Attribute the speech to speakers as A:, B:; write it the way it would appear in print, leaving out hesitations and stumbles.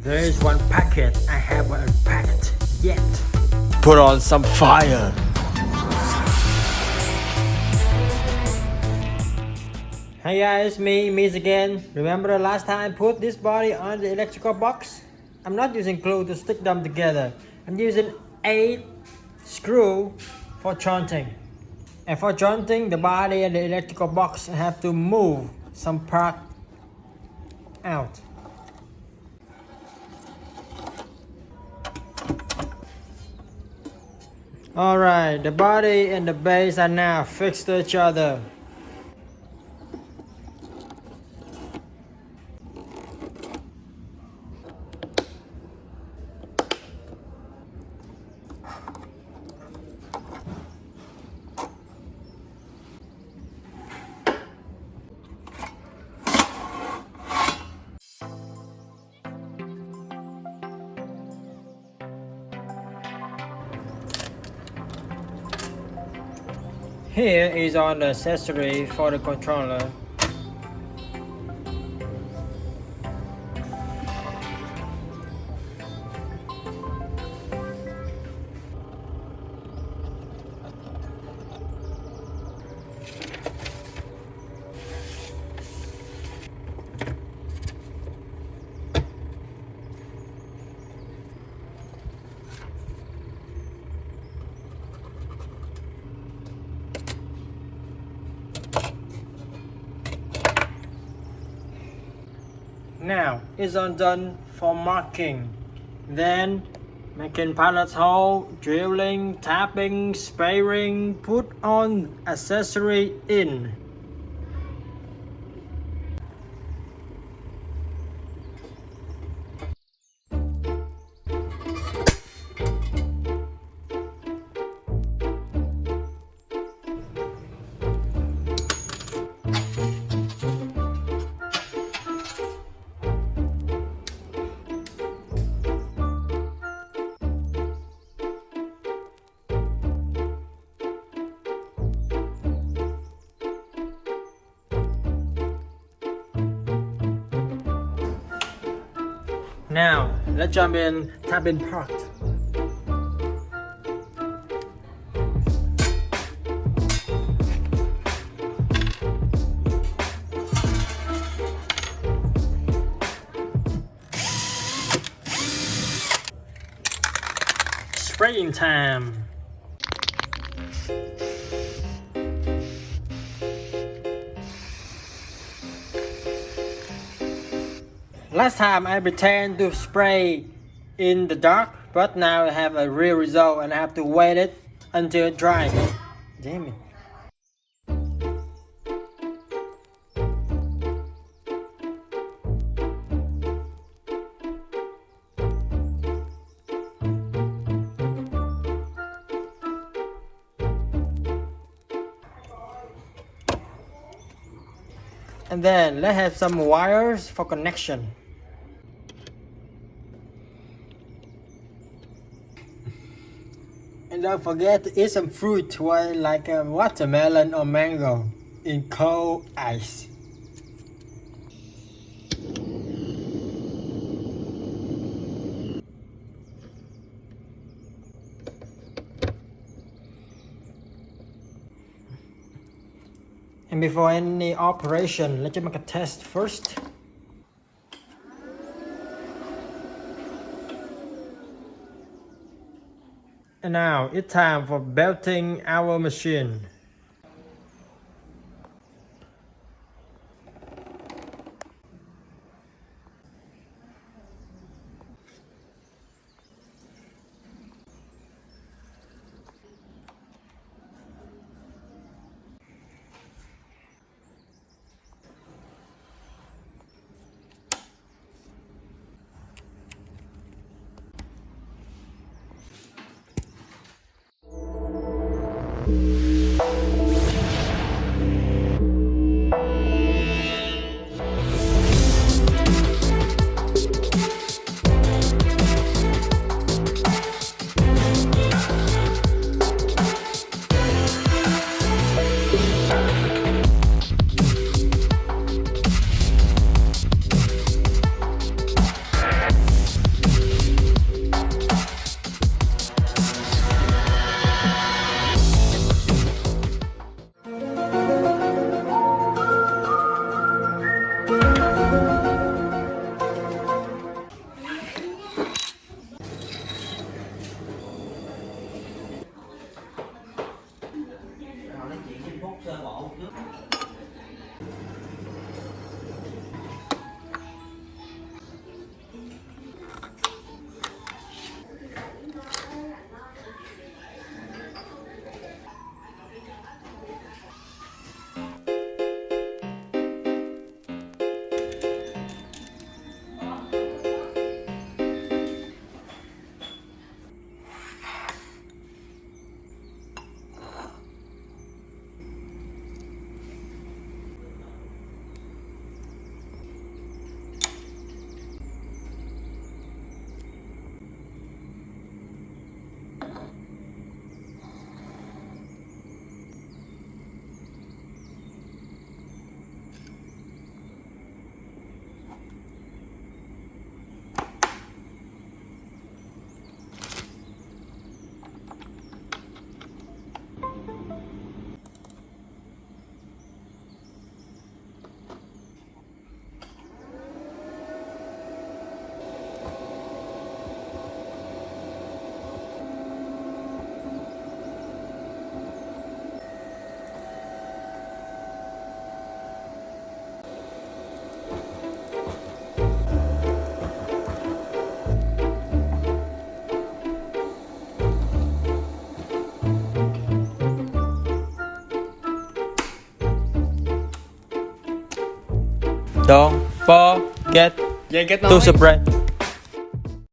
A: There is one packet I haven't unpacked yet.
B: Put on some fire.
A: Hey guys, me again. Remember the last time I put this body on the electrical box? I'm not using glue to stick them together. I'm using 8 screws for jointing. And for jointing the body and the electrical box, I have to move some part out. Alright, the body and the base are now fixed to each other. Here is all the accessory for the controller. Now it's all done for marking. Then making pilot hole, drilling, tapping, sparing, put on accessory in. Now, let's jump in tapping part. Spraying time. Last time I pretend to spray in the dark, but now I have a real result and I have to wait it until it dries. Damn it. And then let's have some wires for connection. And don't forget to eat some fruit like a watermelon or mango in cold ice. And before any operation, let's just make a test first. And now it's time for belting our machine. Don't forget
C: Vậy kết
A: to
C: nối.
A: subscribe.